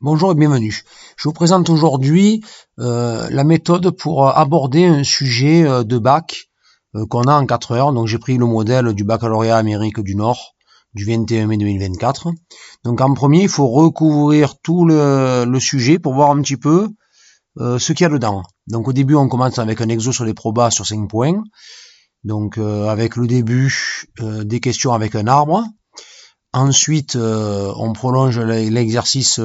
Bonjour et bienvenue. Je vous présente aujourd'hui la méthode pour aborder un sujet de bac qu'on a en 4 heures. Donc j'ai pris le modèle du baccalauréat Amérique du Nord du 21 mai 2024. Donc en premier, il faut recouvrir tout le sujet pour voir un petit peu ce qu'il y a dedans. Donc au début, on commence avec un exo sur les probas sur 5 points. Donc avec le début des questions avec un arbre. Ensuite, on prolonge l'exercice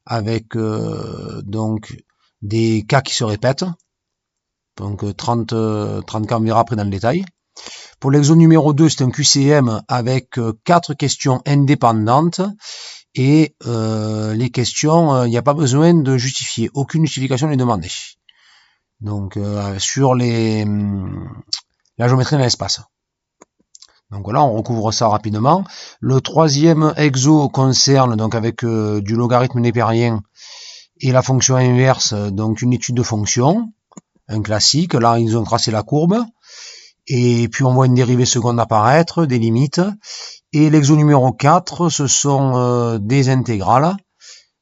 avec donc des cas qui se répètent. Donc 30 cas, on verra après dans le détail. Pour l'exo numéro 2, c'est un QCM avec 4 questions indépendantes. Et les questions, il n'y a pas besoin de justifier. Aucune justification n'est demandée. Donc sur la géométrie dans l'espace. Donc voilà, on recouvre ça rapidement. Le troisième exo concerne donc avec du logarithme népérien et la fonction inverse, donc une étude de fonction, un classique. Là, ils ont tracé la courbe. Et puis on voit une dérivée seconde apparaître, des limites. Et l'exo numéro 4, ce sont des intégrales,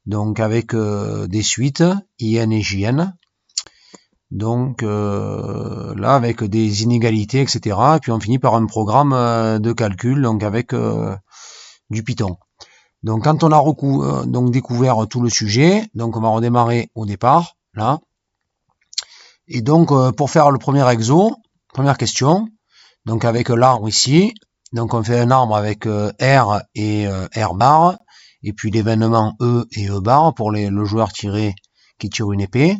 donc avec des suites, IN et JN. Donc là avec des inégalités, etc. Et puis on finit par un programme de calcul, donc avec du Python. Donc quand on a découvert tout le sujet, donc on va redémarrer au départ, là. Et donc pour faire le premier exo, première question, donc avec l'arbre ici, donc on fait un arbre avec R et R bar, et puis l'événement E et E bar pour le joueur qui tire une épée.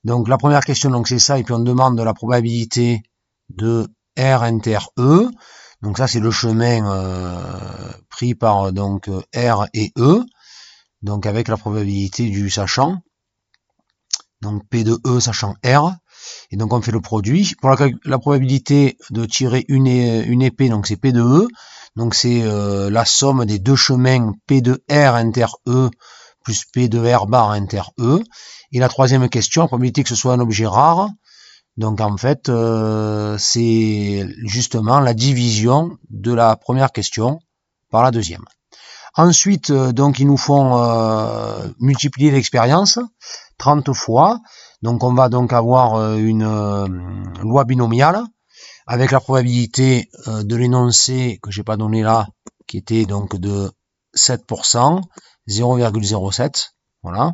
Donc la première question, donc c'est ça, et puis on demande la probabilité de R inter E. Donc ça c'est le chemin pris par donc R et E, donc avec la probabilité du sachant, donc P de E sachant R, et donc on fait le produit. Pour la probabilité de tirer une épée, donc c'est P de E, donc c'est la somme des deux chemins P de R inter E plus P de R bar inter E. Et la troisième question, la probabilité que ce soit un objet rare, donc en fait c'est justement la division de la première question par la deuxième. Ensuite, donc ils nous font multiplier l'expérience 30 fois. Donc on va donc avoir une loi binomiale avec la probabilité de l'énoncé que j'ai pas donné là, qui était donc de 7%, 0,07, voilà.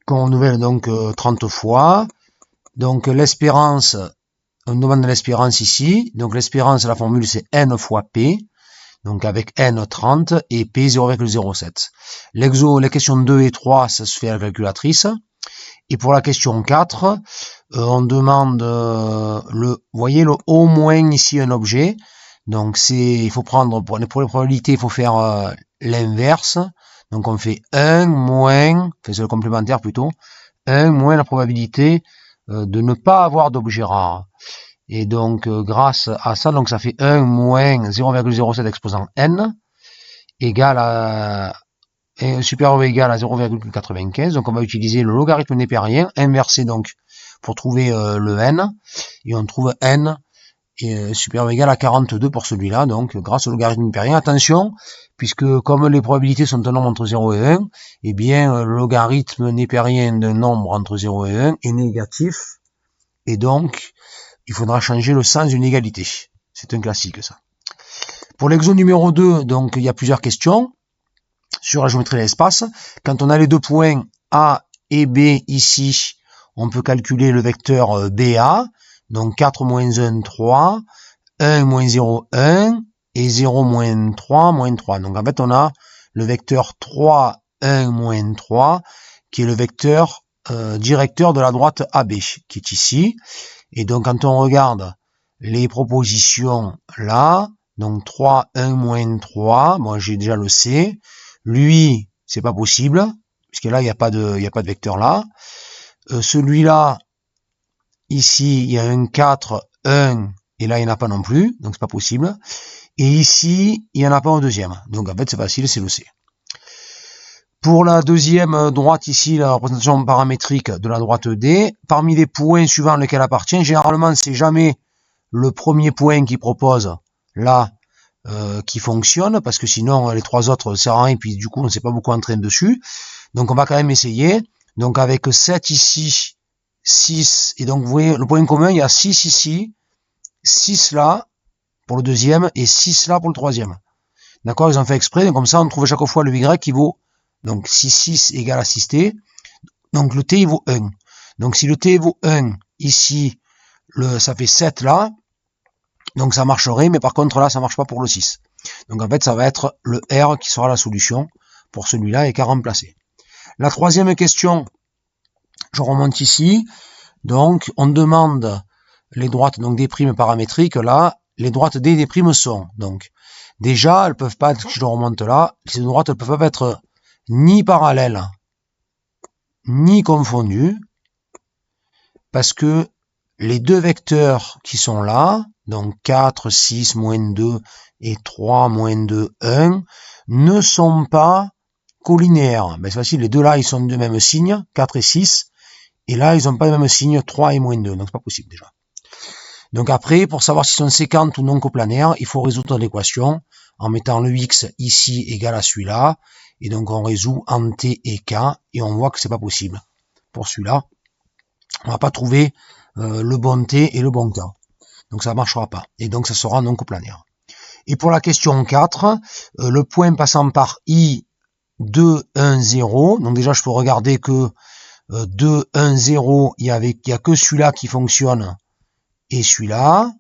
Qu'on renouvelle donc 30 fois. Donc l'espérance, on demande l'espérance ici. Donc l'espérance, la formule c'est n fois p. Donc avec n 30 et p 0,07. Les questions 2 et 3, ça se fait à la calculatrice. Et pour la question 4, on demande vous voyez le au moins ici un objet. Donc il faut prendre, pour les probabilités, il faut faire l'inverse. Donc on fait 1 moins, c'est le complémentaire plutôt, 1 moins la probabilité de ne pas avoir d'objet rare. Et donc grâce à ça, donc ça fait 1 moins 0,07 exposant n égale à supérieur ou égal à 0,95. Donc on va utiliser le logarithme népérien inversé donc pour trouver le n, et on trouve n supérieur ou égal à 42 pour celui-là, donc grâce au logarithme népérien. Attention, puisque comme les probabilités sont un nombre entre 0 et 1, eh bien le logarithme népérien d'un nombre entre 0 et 1 est négatif, et donc il faudra changer le sens d'une égalité. C'est un classique ça. Pour l'exo numéro 2, donc il y a plusieurs questions sur la géométrie de l'espace. Quand on a les deux points A et B ici, on peut calculer le vecteur BA. Donc 4 moins 1, 3, 1 moins 0, 1, et 0 moins 3, moins 3. Donc en fait, on a le vecteur 3, 1, moins 3, qui est le vecteur directeur de la droite AB, qui est ici. Et donc quand on regarde les propositions là, donc 3, 1, moins 3, moi j'ai déjà le C. Lui, c'est pas possible, puisque là, il n'y a pas de vecteur là. Celui-là, ici, il y a un 4, 1, et là, il n'y en a pas non plus, donc c'est pas possible. Et ici, il n'y en a pas un deuxième. Donc en fait, c'est facile, c'est le C. Pour la deuxième droite ici, la représentation paramétrique de la droite D, parmi les points suivants lesquels appartient, généralement, c'est jamais le premier point qui propose là qui fonctionne, parce que sinon les trois autres servent à rien, et puis du coup on ne s'est pas beaucoup entraîné dessus. Donc on va quand même essayer. Donc avec 7 ici, 6, et donc vous voyez le point commun, il y a 6 ici, 6 là pour le deuxième, et 6 là pour le troisième. D'accord, ils ont fait exprès, donc comme ça on trouve à chaque fois le Y qui vaut, donc si 6 égale à 6t, donc le t il vaut 1. Donc si le t vaut 1, ici, ça fait 7 là, donc ça marcherait, mais par contre là ça marche pas pour le 6. Donc en fait ça va être le R qui sera la solution pour celui-là et qu'à remplacer. La troisième question, je remonte ici, donc on demande les droites donc des primes paramétriques, là, les droites D des primes sont, donc déjà elles peuvent pas, si je remonte là, ces droites elles peuvent pas être ni parallèles, ni confondues, parce que les deux vecteurs qui sont là, donc 4, 6, moins 2 et 3, moins 2, 1, ne sont pas collinéaires. Ben c'est facile, les deux là, ils sont du même signe, 4 et 6, et là, ils n'ont pas le même signe, 3 et moins 2, donc c'est pas possible déjà. Donc après, pour savoir s'ils sont séquentes ou non coplanaires, il faut résoudre l'équation en mettant le x ici égal à celui-là, et donc on résout en t et k, et on voit que c'est pas possible. Pour celui-là, on va pas trouver le bon t et le bon k. Donc ça ne marchera pas. Et donc ça sera non coplanaire. Et pour la question 4, le point passant par I 2, 1, 0. Donc déjà je peux regarder que 2, 1, 0, il y a que celui-là qui fonctionne. Et celui-là,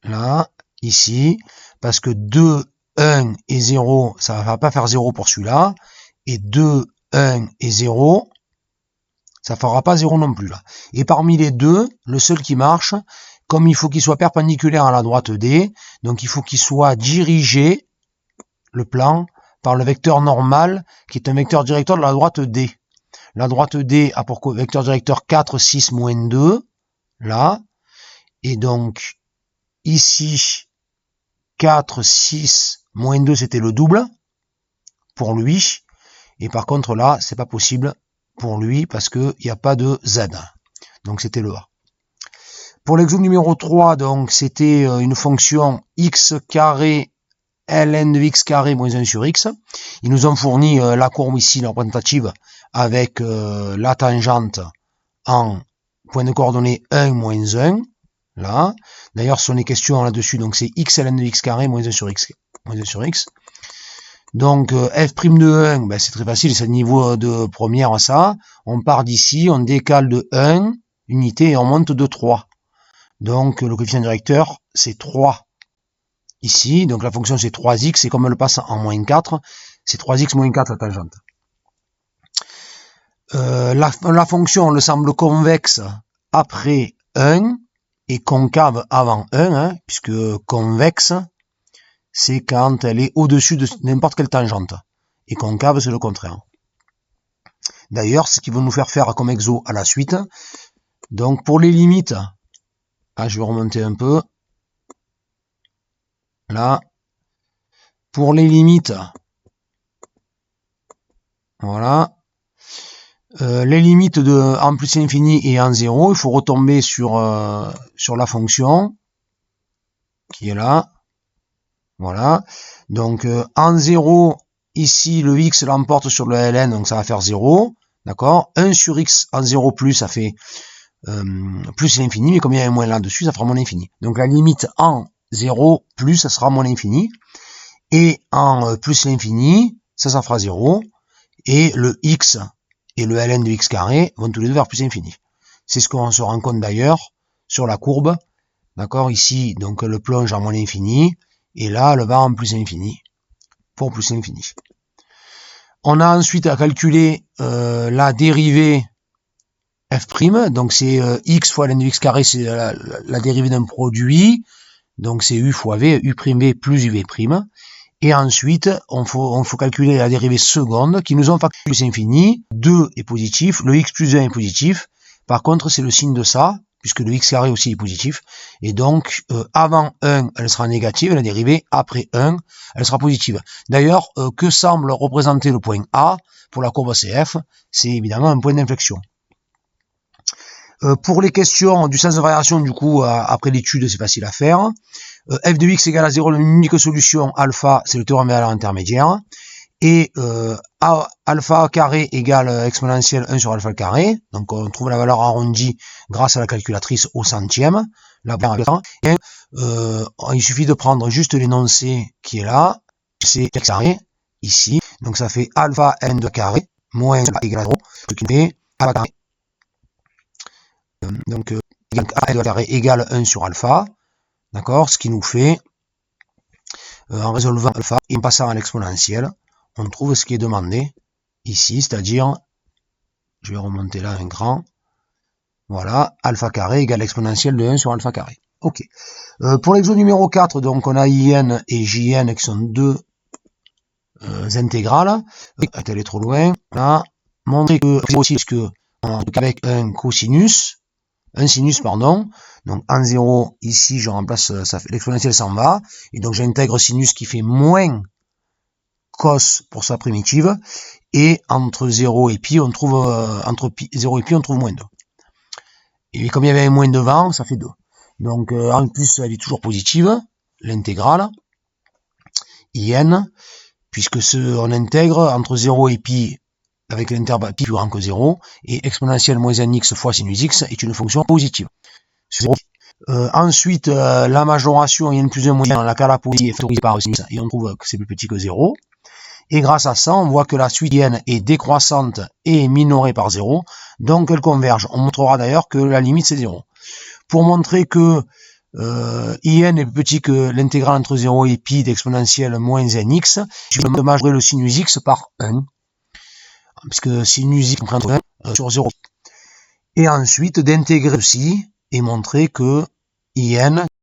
là, ici, parce que 2, 1 et 0, ça ne va pas faire 0 pour celui-là. Et 2, 1 et 0, ça ne fera pas 0 non plus là. Et parmi les deux, le seul qui marche, comme il faut qu'il soit perpendiculaire à la droite D, donc il faut qu'il soit dirigé, le plan, par le vecteur normal, qui est un vecteur directeur de la droite D. La droite D a pour vecteur directeur 4, 6, moins 2, là. Et donc, ici, 4, 6, moins 2, c'était le double, pour lui. Et par contre, là, c'est pas possible pour lui, parce qu'il n'y a pas de Z. Donc, c'était le A. Pour l'exemple numéro 3, donc, c'était une fonction x carré ln de x carré moins 1 sur x. Ils nous ont fourni la courbe ici, la représentative, avec la tangente en point de coordonnées 1 moins 1. Là. D'ailleurs, ce sont les questions là-dessus, donc c'est x ln de x carré moins 1 sur x. Moins 1 sur x. Donc, f' de 1, ben, c'est très facile, c'est le niveau de première, ça. On part d'ici, on décale de 1 unité et on monte de 3. Donc, le coefficient directeur, c'est 3. Ici, donc la fonction c'est 3x, et comme elle passe en moins 4, c'est 3x moins 4 la tangente. La fonction, elle semble convexe après 1, et concave avant 1, hein, puisque convexe, c'est quand elle est au-dessus de n'importe quelle tangente. Et concave, c'est le contraire. D'ailleurs, ce qui va nous faire comme exo à la suite. Donc, pour les limites, je vais remonter un peu. Là, pour les limites, voilà, les limites de en plus infini et en 0, il faut retomber sur la fonction qui est là. Voilà. Donc en 0, ici le x l'emporte sur le ln, donc ça va faire 0. D'accord. 1 sur x en 0 plus, ça fait plus l'infini, mais comme il y a un moins là-dessus, ça fera moins l'infini. Donc la limite en 0 plus, ça sera moins l'infini. Et en plus l'infini, ça fera 0. Et le x et le ln de x carré vont tous les deux vers plus infini. C'est ce qu'on se rend compte d'ailleurs sur la courbe. D'accord, ici, donc le plonge en moins l'infini, et là, le va en plus infini, pour plus infini. On a ensuite à calculer la dérivée f', donc c'est x fois ln de x carré, c'est la dérivée d'un produit, donc c'est u fois v, u'v plus uv'. Et ensuite, on faut calculer la dérivée seconde, qui nous ont fait plus infini, 2 est positif, le x plus 1 est positif, par contre c'est le signe de ça, puisque le x carré aussi est positif, et donc avant 1, elle sera négative, la dérivée, après 1, elle sera positive. D'ailleurs, que semble représenter le point A pour la courbe CF, c'est évidemment un point d'inflexion. Pour les questions du sens de variation, du coup, après l'étude, c'est facile à faire. f de x égale à 0, l'unique solution alpha, c'est le théorème de la valeur intermédiaire. Et alpha carré égale exponentielle 1 sur alpha carré. Donc on trouve la valeur arrondie grâce à la calculatrice au centième. Et, il suffit de prendre juste l'énoncé qui est là, c'est x carré, ici. Donc ça fait alpha n de carré moins alpha égale à 0, ce qui fait alpha carré. Donc alpha n de carré égale 1 sur alpha. D'accord, ce qui nous fait, en résolvant alpha et en passant à l'exponentielle, on trouve ce qui est demandé ici, c'est-à-dire, je vais remonter là un cran, voilà, alpha carré égale exponentielle de 1 sur alpha carré. Ok. Pour l'exemple numéro 4, donc on a IN et JN qui sont deux intégrales. Elle est trop loin. Voilà. Montrer que aussi que avec un cosinus, un sinus, pardon. Donc en 0, ici je remplace, ça fait l'exponentielle s'en va, et donc j'intègre sinus qui fait moins cos pour sa primitive, et entre 0 et pi, on trouve entre 0 et pi, on trouve moins 2. Et comme il y avait un moins devant, ça fait 2. Donc en plus, elle est toujours positive, l'intégrale, IN, puisque on intègre entre 0 et pi, avec l'intervalle pi plus grand que 0, et exponentielle moins nx fois sinus x est une fonction positive. Ensuite, la majoration IN plus 1 moins 1, la cala positive est factorisée par sinus, et on trouve que c'est plus petit que 0. Et grâce à ça, on voit que la suite IN est décroissante et minorée par 0, donc elle converge. On montrera d'ailleurs que la limite c'est 0. Pour montrer que IN est plus petit que l'intégrale entre 0 et pi d'exponentielle moins nx, je vais majorer le sinus x par 1, puisque sinus x comprend 1 sur 0. Et ensuite d'intégrer ceci et montrer que IN